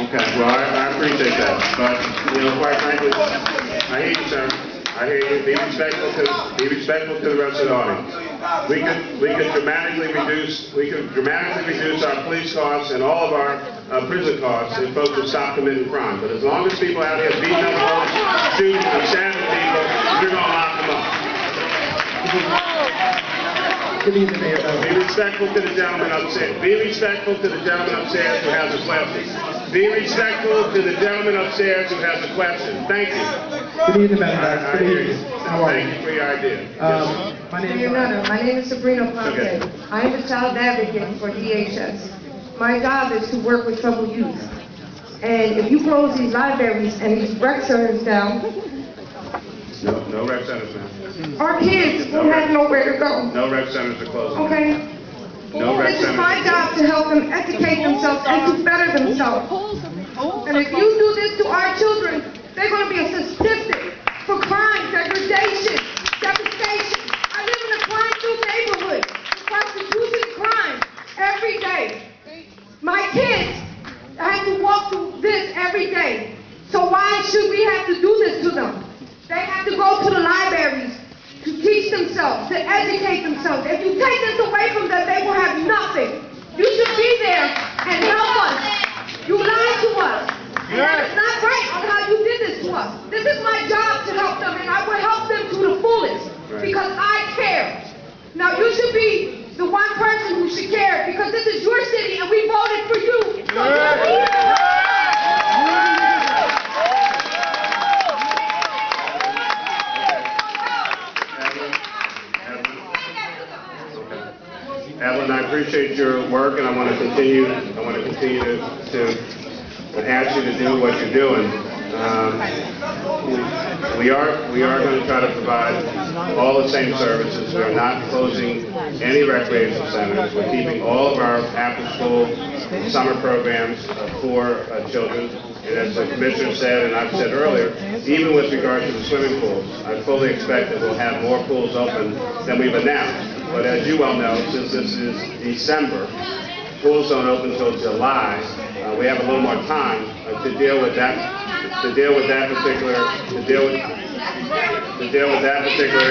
Okay, well, I appreciate that, but, you know, quite frankly, I hear you, sir. I hear you. Be respectful to the rest of the audience. We could dramatically reduce our police costs and all of our prison costs if folks would stop committing crime. But as long as people out here beating up folks, shooting and stabbing people, you're going to lock them up. Be respectful to the gentleman upstairs. Be respectful to the gentleman upstairs who has a question. Be respectful to the gentleman upstairs who has a question. Thank you. Good evening, Madam Vice. I hear you. Thank you for your idea. My name is Sabrina Ponte. Okay. I am a child advocate for DHS. My job is to work with troubled youth. And if you close these libraries and these rec centers down, No rec centers now. our kids will have nowhere to go. No rec centers are closing. Okay? No rec This is centers. my job to help them educate themselves and to better themselves. And if you do this to our children, they're going to be a statistic for crime, degradation, devastation. I live in a crime-filled neighborhood, prostitution, crime, every day. My kids have to walk through this every day. So why should we have to do this to them? They have to go to the libraries to teach themselves, to educate themselves. If you take this away from them, they will have nothing. You should be there and help us. You lied to us. And that is not right on how you did this to us. This is my job to help them, and I will help them to the fullest because I care. Now you should be the one person who should care because this is your city and we voted for you. So you're here. Evelyn, I appreciate your work, and I want to continue to ask you to do what you're doing. We are going to try to provide all the same services. We are not closing any recreation centers. We're keeping all of our after-school summer programs for children. And as the Commissioner said, and I've said earlier, even with regard to the swimming pools, I fully expect that we'll have more pools open than we've announced. But as you well know, since this is December, pools don't open until July. We have a little more time to deal with that particular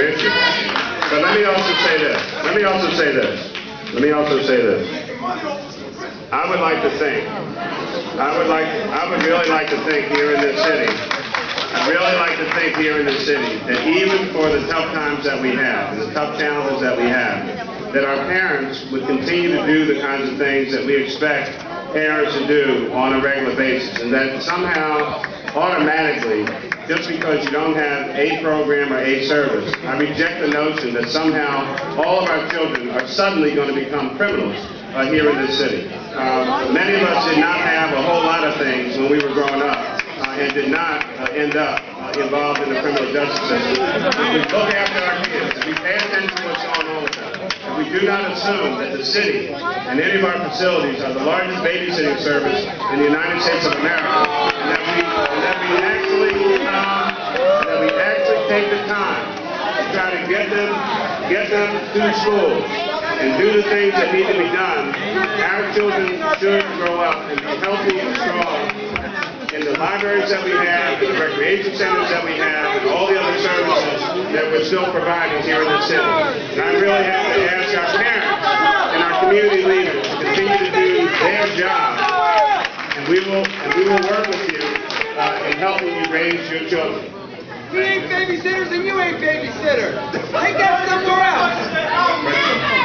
issue. But let me also say this. I would really like to think here in this city, that even for the tough times that we have, and the tough challenges that we have, that our parents would continue to do the kinds of things that we expect parents to do on a regular basis, and that somehow, automatically, just because you don't have a program or a service, I reject the notion that somehow all of our children are suddenly going to become criminals here in this city. Many of us did not have a whole lot of things when we were growing up and did not end up involved in the criminal justice system. If we look after our kids, if we pay attention to what's going on with them, if we do not assume that the city and any of our facilities are the largest babysitting service in the United States of America, and that we actually take the time to try to get them to school and do the things that need to be done, our children should grow up and be healthy and strong in the libraries that we have, in the recreation centers that we have, and all the other services that we're still providing here in the city. And I really have to ask our parents and our community leaders to continue to do their job, and we will work with you in helping you raise your children. We ain't babysitters and you ain't babysitter. Take that somewhere else.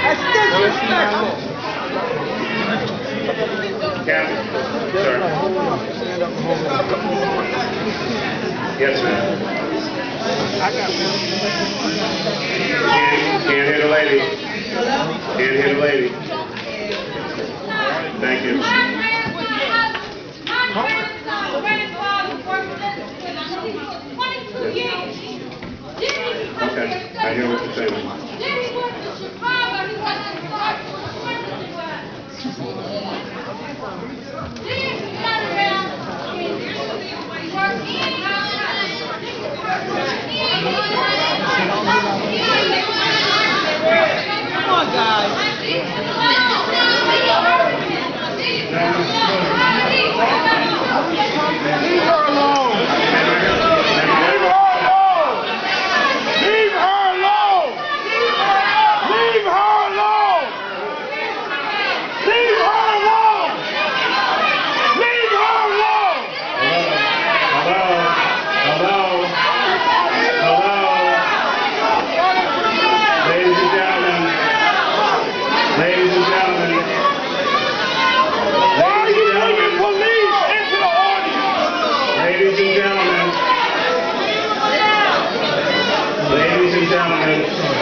That's disrespectful. Kathy, sir. Yes, ma'am. Can't hit a lady. Can't hit a lady. Thank you. Okay, I hear what you're saying. Come on, guys.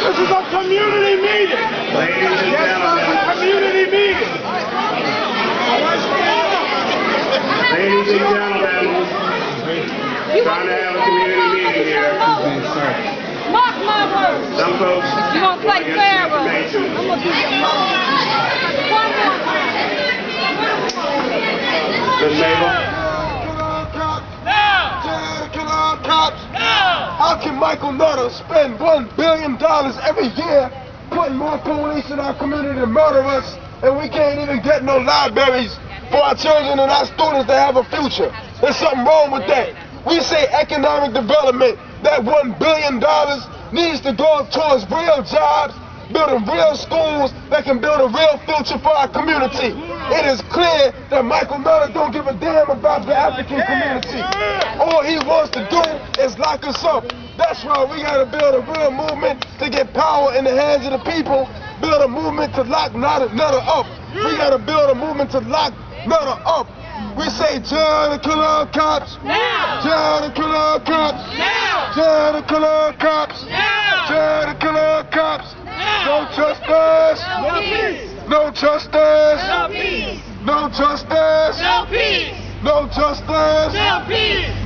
This is a community meeting. Ladies and Yes, gentlemen. it's a community meeting. Ladies and gentlemen, trying to have a community meeting here. Mark my words. Some folks You gonna play get fair some one. information. I'm gonna give you one more. Ms. Mabel? How can Michael Nutter spend $1 billion every year putting more police in our community to murder us, and we can't even get no libraries for our children and our students to have a future? There's something wrong with that. We say economic development. That $1 billion needs to go towards real jobs, building real schools that can build a real future for our community. It is clear that Michael Nutter don't give a damn about the African community. All he wants to do is lock us up. That's why we gotta build a real movement to get power in the hands of the people, build a movement to lock Nutter up. We gotta build a movement to lock Nutter up. We say, jail the killer cops. Now! Jail the killer cops. Now! Jail the killer cops. Now! Jail the killer cops. Now! No justice. No peace! No justice. No peace! No justice. No peace! No justice. No peace!